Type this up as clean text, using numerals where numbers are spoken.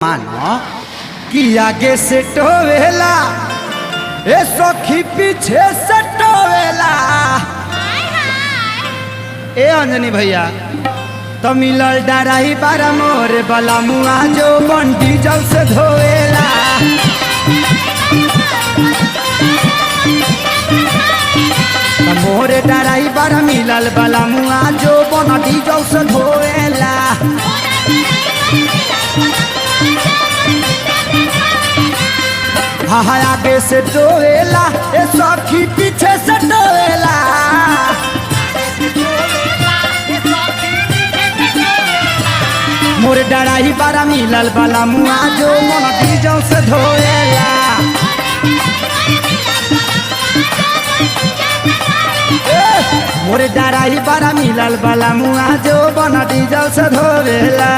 मानो कि आगे से टोवेला ए सखी पीछे से टोवेला। ए अंजनी भैया तो मिलल डराई बारा मोरे बला मुआ जो बंटी जल से धोवेला। मोरे डराई बारा मिलल बला मुआ जो बंटी जल से धोवेला। हाँ हाँ आगे से टोवेला ए सखी पीछे से टोवेला। मोरे डराई बारा मिलल बाला मुआ जो मन डीजल से धोएला। मोरे डराई बारा मिलल बाला मुआ जो मन डीजल से धोएला।